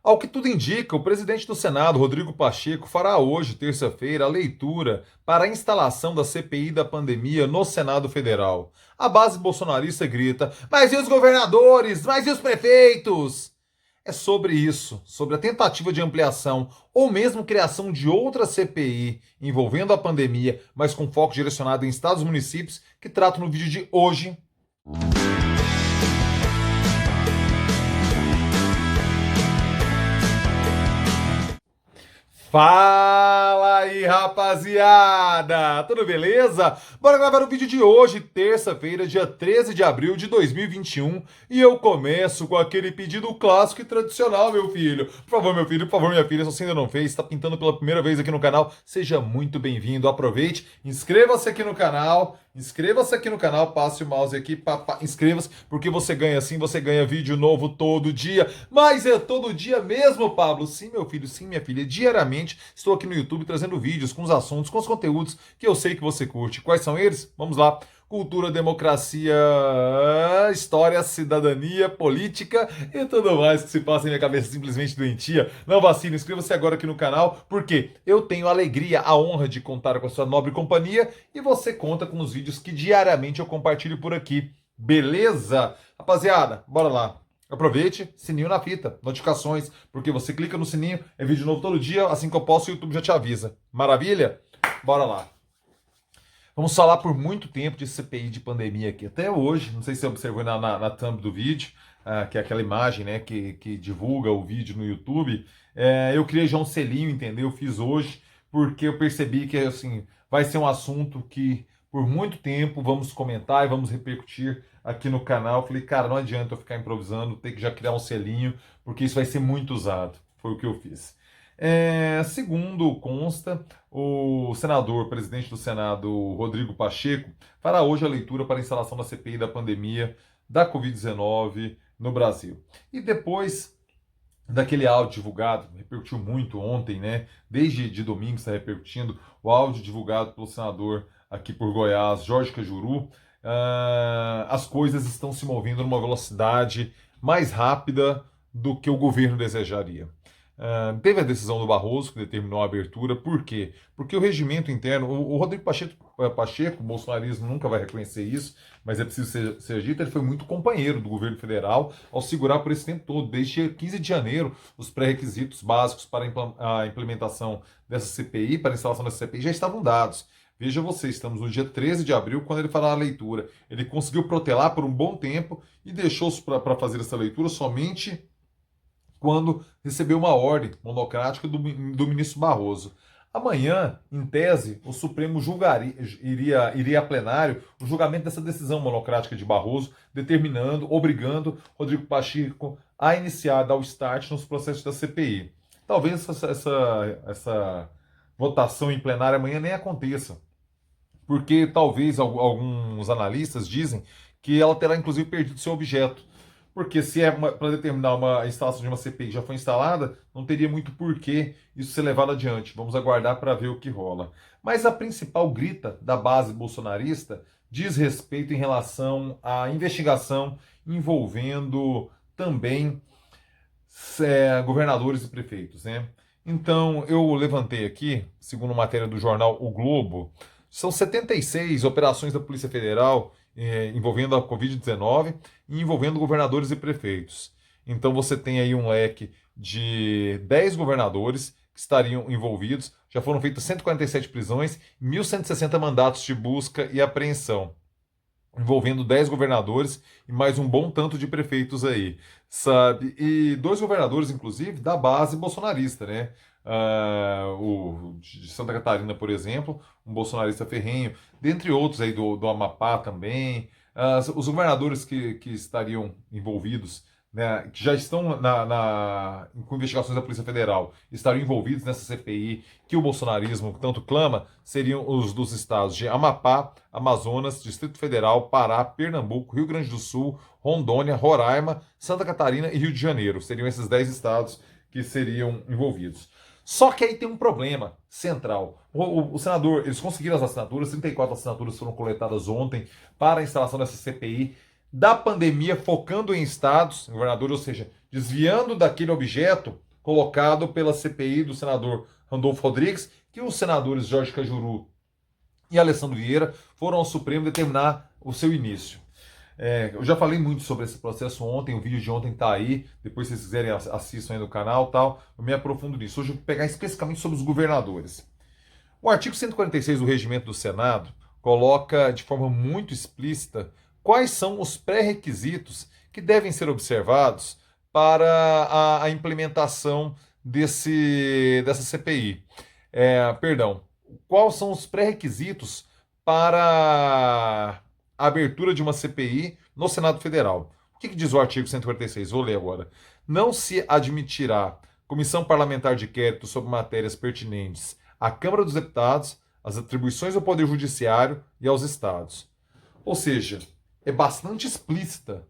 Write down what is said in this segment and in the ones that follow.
Ao que tudo indica, o presidente do Senado, Rodrigo Pacheco, fará hoje, terça-feira, a leitura para a instalação da CPI da pandemia no Senado Federal. A base bolsonarista grita: mas e os governadores? Mas e os prefeitos? É sobre isso, sobre a tentativa de ampliação ou mesmo criação de outra CPI envolvendo a pandemia, mas com foco direcionado em estados e municípios, que trato no vídeo de hoje. Fala aí, rapaziada! Tudo beleza? Bora gravar o vídeo de hoje, terça-feira, dia 13 de abril de 2021. E eu começo com aquele pedido clássico e tradicional, meu filho. Por favor, meu filho, por favor, minha filha, se você ainda não fez, está pintando pela primeira vez aqui no canal, seja muito bem-vindo. Aproveite, inscreva-se aqui no canal. Inscreva-se aqui no canal, passe o mouse aqui, inscreva-se, porque você ganha assim, você ganha vídeo novo todo dia. Mas é todo dia mesmo, Pablo? Sim, meu filho, sim, minha filha. Diariamente estou aqui no YouTube trazendo vídeos com os assuntos, com os conteúdos que eu sei que você curte. Quais são eles? Vamos lá. Cultura, democracia, história, cidadania, política e tudo mais que se passa em minha cabeça simplesmente doentia. Não vacile, inscreva-se agora aqui no canal, porque eu tenho a alegria, a honra de contar com a sua nobre companhia e você conta com os vídeos que diariamente eu compartilho por aqui. Beleza? Rapaziada, bora lá. Aproveite, sininho na fita, notificações, porque você clica no sininho, é vídeo novo todo dia, assim que eu posto o YouTube já te avisa. Maravilha? Bora lá. Vamos falar por muito tempo de CPI de pandemia aqui. Até hoje, não sei se você observou na thumb do vídeo, que é aquela imagem, né, que divulga o vídeo no YouTube. Eu criei já um selinho, entendeu? Eu fiz hoje, porque eu percebi que assim, vai ser um assunto que por muito tempo vamos comentar e vamos repercutir aqui no canal. Eu falei, cara, não adianta eu ficar improvisando, ter que já criar um selinho, porque isso vai ser muito usado. Foi o que eu fiz. Segundo consta, o senador, presidente do Senado, Rodrigo Pacheco, fará hoje a leitura para a instalação da CPI da pandemia da Covid-19 no Brasil. E depois daquele áudio divulgado, repercutiu muito ontem, né? Desde de domingo está repercutindo o áudio divulgado pelo senador aqui por Goiás, Jorge Cajuru. As coisas estão se movendo numa velocidade mais rápida do que o governo desejaria. Teve a decisão do Barroso, que determinou a abertura. Por quê? Porque o regimento interno, o Rodrigo Pacheco, o bolsonarismo nunca vai reconhecer isso, mas é preciso ser dito, ele foi muito companheiro do governo federal ao segurar por esse tempo todo. Desde 15 de janeiro, os pré-requisitos básicos para a implementação dessa CPI, para a instalação dessa CPI, já estavam dados. Veja você, estamos no dia 13 de abril, quando ele fará a leitura. Ele conseguiu protelar por um bom tempo e deixou para fazer essa leitura somente quando recebeu uma ordem monocrática do ministro Barroso. Amanhã, em tese, o Supremo iria a plenário o julgamento dessa decisão monocrática de Barroso, determinando, obrigando Rodrigo Pacheco a iniciar, dar o start nos processos da CPI. Talvez essa votação em plenário amanhã nem aconteça, porque talvez alguns analistas dizem que ela terá inclusive perdido seu objeto. Porque se é para determinar uma instalação de uma CPI que já foi instalada, não teria muito porquê isso ser levado adiante. Vamos aguardar para ver o que rola. Mas a principal grita da base bolsonarista diz respeito em relação à investigação envolvendo também governadores e prefeitos, né? Então, eu levantei aqui, segundo matéria do jornal O Globo, são 76 operações da Polícia Federal envolvendo a Covid-19 e envolvendo governadores e prefeitos. Então você tem aí um leque de 10 governadores que estariam envolvidos. Já foram feitas 147 prisões, 1.160 mandatos de busca e apreensão, envolvendo 10 governadores e mais um bom tanto de prefeitos aí, sabe? E 2 governadores, inclusive, da base bolsonarista, né? O de Santa Catarina, por exemplo, um bolsonarista ferrenho, dentre outros aí do Amapá também. Os governadores que estariam envolvidos, né, que já estão com investigações da Polícia Federal, estariam envolvidos nessa CPI que o bolsonarismo tanto clama, seriam os dos estados de Amapá, Amazonas, Distrito Federal, Pará, Pernambuco, Rio Grande do Sul, Rondônia, Roraima, Santa Catarina e Rio de Janeiro. Seriam esses 10 estados que seriam envolvidos. Só que aí tem um problema central. O senador, eles conseguiram as assinaturas, 34 assinaturas foram coletadas ontem para a instalação dessa CPI da pandemia, focando em estados, em governadores, ou seja, desviando daquele objeto colocado pela CPI do senador Randolfo Rodrigues, que os senadores Jorge Cajuru e Alessandro Vieira foram ao Supremo determinar o seu início. Eu já falei muito sobre esse processo ontem, o vídeo de ontem está aí, depois se vocês quiserem assistam aí no canal e tal, eu me aprofundo nisso. Hoje eu vou pegar especificamente sobre os governadores. O artigo 146 do Regimento do Senado coloca de forma muito explícita quais são os pré-requisitos que devem ser observados para a implementação dessa CPI. Perdão, quais são os pré-requisitos para a abertura de uma CPI no Senado Federal? O que diz o artigo 146? Vou ler agora. Não se admitirá comissão parlamentar de inquérito sobre matérias pertinentes à Câmara dos Deputados, às atribuições do Poder Judiciário e aos Estados. Ou seja, é bastante explícita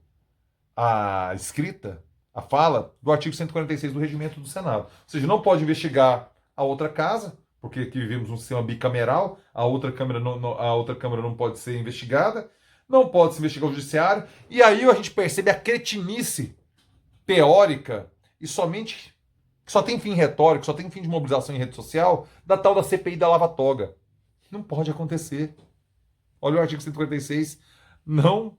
a escrita, a fala do artigo 146 do Regimento do Senado. Ou seja, não pode investigar a outra casa, porque aqui vivemos um sistema bicameral, a outra Câmara não pode ser investigada, não pode se investigar o Judiciário, e aí a gente percebe a cretinice teórica e somente que só tem fim retórico, só tem fim de mobilização em rede social, da tal da CPI da Lava Toga. Não pode acontecer. Olha o artigo 146. Não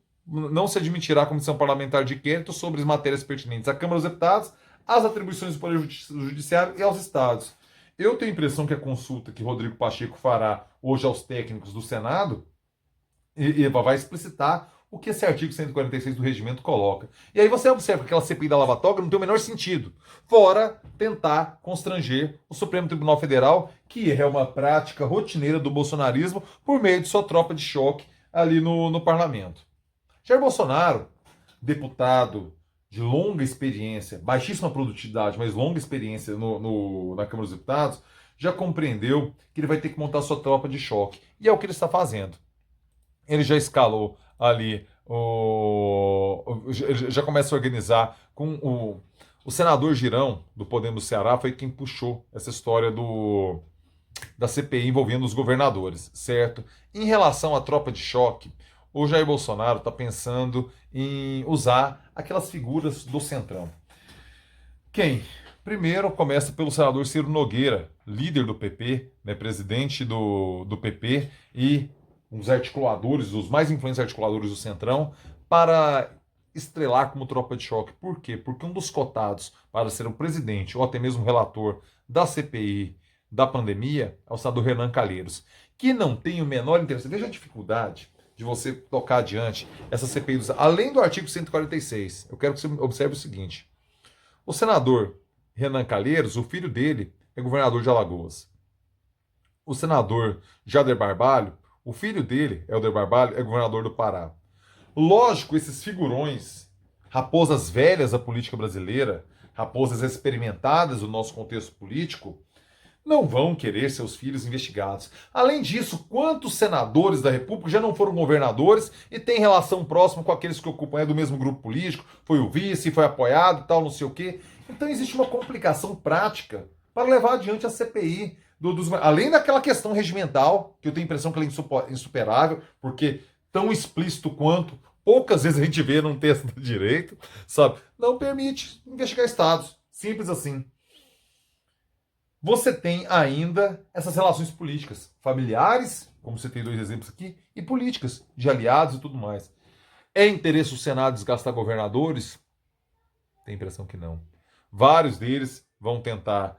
se admitirá a comissão parlamentar de inquérito sobre as matérias pertinentes à Câmara dos Deputados, às atribuições do Poder Judiciário e aos Estados. Eu tenho a impressão que a consulta que Rodrigo Pacheco fará hoje aos técnicos do Senado vai explicitar o que esse artigo 146 do regimento coloca. E aí você observa que aquela CPI da Lava Toga não tem o menor sentido, fora tentar constranger o Supremo Tribunal Federal, que é uma prática rotineira do bolsonarismo por meio de sua tropa de choque ali no parlamento. Jair Bolsonaro, deputado de longa experiência, baixíssima produtividade, mas longa experiência na Câmara dos Deputados, já compreendeu que ele vai ter que montar sua tropa de choque. E é o que ele está fazendo. Ele já escalou ali, já começa a organizar com o senador Girão, do Podemos do Ceará, foi quem puxou essa história da CPI envolvendo os governadores, certo? Em relação à tropa de choque, o Jair Bolsonaro está pensando em usar aquelas figuras do Centrão. Quem? Primeiro começa pelo senador Ciro Nogueira, líder do PP, né, presidente do PP e um dos articuladores, os mais influentes articuladores do Centrão, para estrelar como tropa de choque. Por quê? Porque um dos cotados para ser o presidente ou até mesmo o relator da CPI da pandemia é o senador Renan Calheiros, que não tem o menor interesse. Veja a dificuldade de você tocar adiante essa CPI. Além do artigo 146, eu quero que você observe o seguinte. O senador Renan Calheiros, o filho dele, é governador de Alagoas. O senador Jader Barbalho, o filho dele, Helder Barbalho, é governador do Pará. Lógico, esses figurões, raposas velhas da política brasileira, raposas experimentadas do nosso contexto político, não vão querer seus filhos investigados. Além disso, quantos senadores da República já não foram governadores e têm relação próxima com aqueles que ocupam do mesmo grupo político, foi o vice, foi apoiado e tal, não sei o quê. Então existe uma complicação prática para levar adiante a CPI. Além daquela questão regimental, que eu tenho a impressão que ela é insuperável, porque tão explícito quanto poucas vezes a gente vê num texto do direito, sabe? Não permite investigar estados. Simples assim. Você tem ainda essas relações políticas, familiares, como você tem dois exemplos aqui, e políticas, de aliados e tudo mais. É interesse do Senado desgastar governadores? Tem a impressão que não. Vários deles vão tentar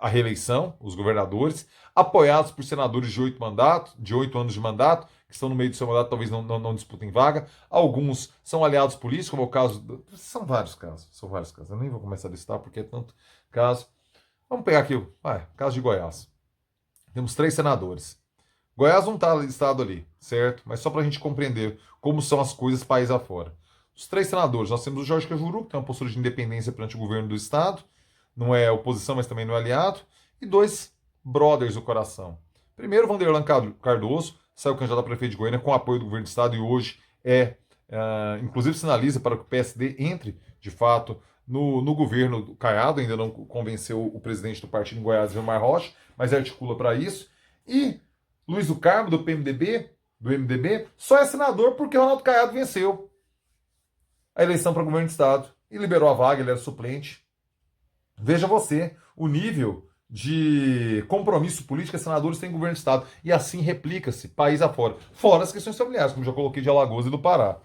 a reeleição, os governadores, apoiados por senadores de 8 anos de mandato, que estão no meio do seu mandato, talvez não disputem vaga. Alguns são aliados políticos, como é o caso. São vários casos. Eu nem vou começar a listar porque é tanto caso. Vamos pegar aqui o caso de Goiás. Temos 3 senadores. Goiás não está listado ali, certo? Mas só para a gente compreender como são as coisas país afora. Os 3 senadores, nós temos o Jorge Cajuru, que tem uma postura de independência perante o governo do Estado, não é oposição, mas também não é aliado, e 2 brothers do coração. Primeiro, Vanderlan Cardoso, saiu candidato a prefeito de Goiânia com apoio do governo do Estado e hoje inclusive sinaliza para que o PSD entre, de fato, no governo do Caiado, ainda não convenceu o presidente do partido em Goiás, Vilmar Rocha, mas articula para isso. E Luiz do Carmo, do MDB, só é senador porque Ronaldo Caiado venceu a eleição para o governo do Estado. e liberou a vaga, ele era suplente. Veja você o nível de compromisso político que senadores têm em governo de Estado. E assim replica-se país afora. Fora as questões familiares, como já coloquei de Alagoas e do Pará.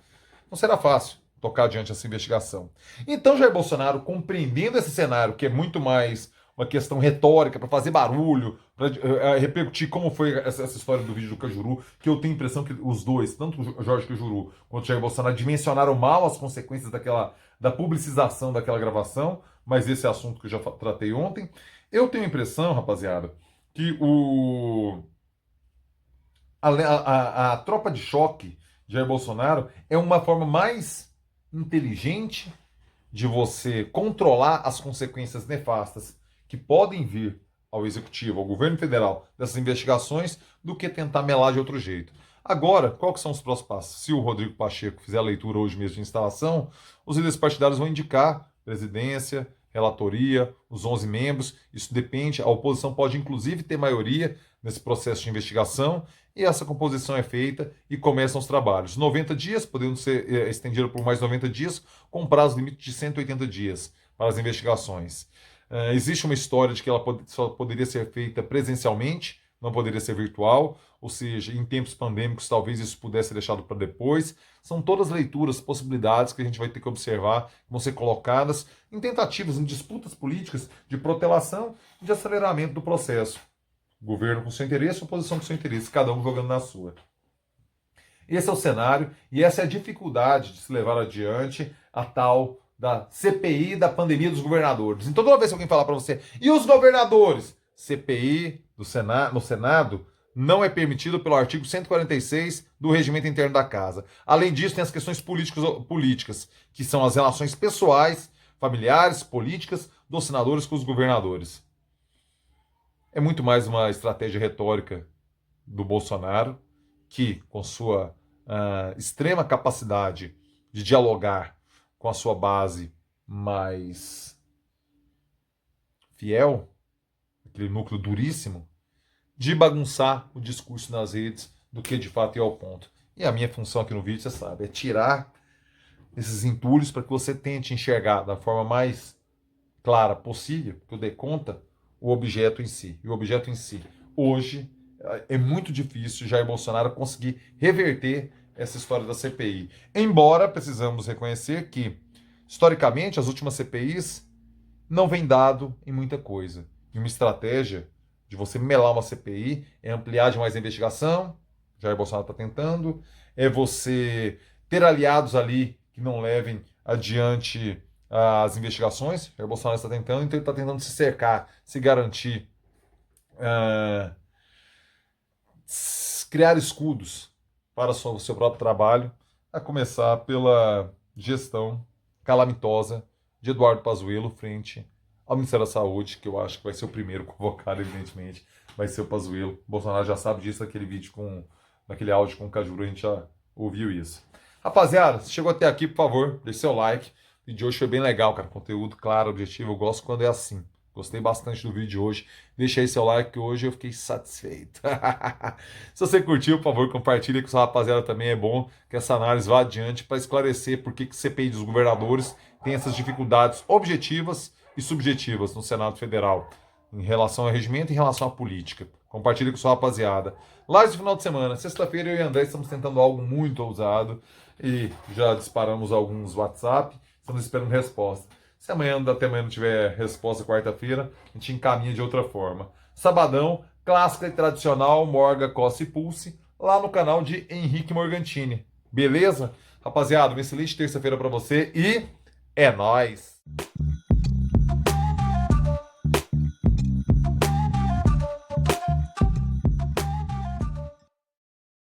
Não será fácil tocar adiante essa investigação. Então, Jair Bolsonaro, compreendendo esse cenário, que é muito mais uma questão retórica, para fazer barulho, para repercutir como foi essa história do vídeo do Cajuru, que eu tenho a impressão que os dois, tanto o Jorge Cajuru quanto o Jair Bolsonaro, dimensionaram mal as consequências da publicização daquela gravação, mas esse é assunto que eu já tratei ontem. Eu tenho a impressão, rapaziada, que a tropa de choque de Jair Bolsonaro é uma forma mais inteligente de você controlar as consequências nefastas que podem vir ao Executivo, ao governo federal, dessas investigações, do que tentar melar de outro jeito. Agora, qual que são os próximos passos? Se o Rodrigo Pacheco fizer a leitura hoje mesmo de instalação, os líderes partidários vão indicar presidência, relatoria, os 11 membros. Isso depende, a oposição pode inclusive ter maioria nesse processo de investigação, e essa composição é feita e começam os trabalhos. 90 dias, podendo ser estendido por mais 90 dias, com prazo limite de 180 dias para as investigações. Existe uma história de que ela só poderia ser feita presencialmente, não poderia ser virtual, ou seja, em tempos pandêmicos talvez isso pudesse ser deixado para depois. São todas leituras, possibilidades que a gente vai ter que observar, que vão ser colocadas em tentativas, em disputas políticas de protelação e de aceleramento do processo. Governo com seu interesse, oposição com seu interesse, cada um jogando na sua. Esse é o cenário e essa é a dificuldade de se levar adiante a tal da CPI da pandemia dos governadores. Então, toda vez que alguém falar para você, e os governadores? CPI no Senado não é permitido pelo artigo 146 do Regimento Interno da Casa. Além disso, tem as questões políticas, que são as relações pessoais, familiares, políticas dos senadores com os governadores. É muito mais uma estratégia retórica do Bolsonaro, que, com sua extrema capacidade de dialogar com a sua base mais fiel, aquele núcleo duríssimo, de bagunçar o discurso nas redes do que de fato ir ao ponto. E a minha função aqui no vídeo, você sabe, é tirar esses entulhos para que você tente enxergar da forma mais clara possível, que eu dê conta, o objeto em si. E o objeto em si, hoje, é muito difícil Jair Bolsonaro conseguir reverter essa história da CPI. Embora precisamos reconhecer que, historicamente, as últimas CPIs não vêm dado em muita coisa. E uma estratégia de você melar uma CPI é ampliar demais a investigação, Jair Bolsonaro está tentando, é você ter aliados ali que não levem adiante as investigações, Jair Bolsonaro está tentando, então ele está tentando se cercar, se garantir, criar escudos para o seu próprio trabalho, a começar pela gestão calamitosa de Eduardo Pazuello frente ao Ministério da Saúde, que eu acho que vai ser o primeiro convocado, evidentemente, vai ser o Pazuello. O Bolsonaro já sabe disso naquele áudio com o Cajuru, a gente já ouviu isso. Rapaziada, se chegou até aqui, por favor, deixe seu like. O vídeo de hoje foi bem legal, cara, conteúdo claro, objetivo, eu gosto quando é assim. Gostei bastante do vídeo de hoje. Deixa aí seu like, que hoje eu fiquei satisfeito. Se você curtiu, por favor, compartilhe com sua rapaziada também. É bom que essa análise vá adiante para esclarecer por que CPI dos governadores tem essas dificuldades objetivas e subjetivas no Senado Federal, em relação ao regimento e em relação à política. Compartilhe com sua rapaziada. Live de final de semana. Sexta-feira eu e André estamos tentando algo muito ousado e já disparamos alguns WhatsApp. Estamos esperando resposta. Se até amanhã não tiver resposta quarta-feira, a gente encaminha de outra forma. Sabadão, clássica e tradicional, Morga, Costa e Pulse, lá no canal de Henrique Morgantini. Beleza? Rapaziada, uma excelente terça-feira para você e é nóis!